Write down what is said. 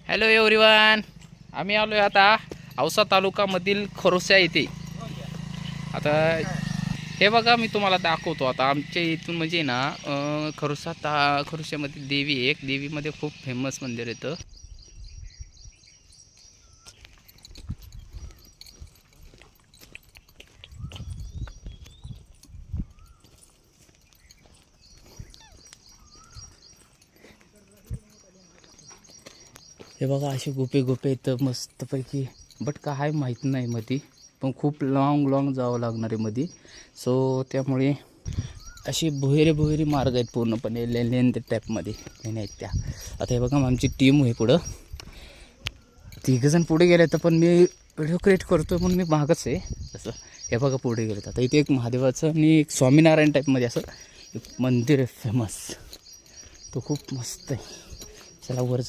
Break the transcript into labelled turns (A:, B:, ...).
A: Hello everyone, आम्ही आलो आहे आता औसा तालुकामधील खरोस्या येथे. आता हे बघा, मी तुम्हाला दाखवतो. आता आमच्या इथून म्हणजे ना खरोस्यामध्ये देवी आहे. एक देवीमध्ये खूप फेमस मंदिर येतं. हे बघा, असे गुपे गुपे येतं मस्तपैकी. बट काय माहीत नाही मध्ये, पण खूप लाँग जावं लागणार आहे मध्ये. सो त्यामुळे अशी भुहेरी मार्ग आहेत, पूर्णपणे लेन टाईपमध्ये लेन आहेत त्या. आता हे बघा, आमची टीम आहे पुढं. तिघंजण पुढे गेले तर, पण मी व्हिडिओ क्रिएट करतो म्हणून मी मागच आहे असं. हे बघा पुढे गेलेत. आता इथे एक महादेवाचं आणि एक स्वामीनारायण टाईपमध्ये असं एक मंदिर आहे फेमस. तो खूप मस्त आहे. चला वर जाऊ.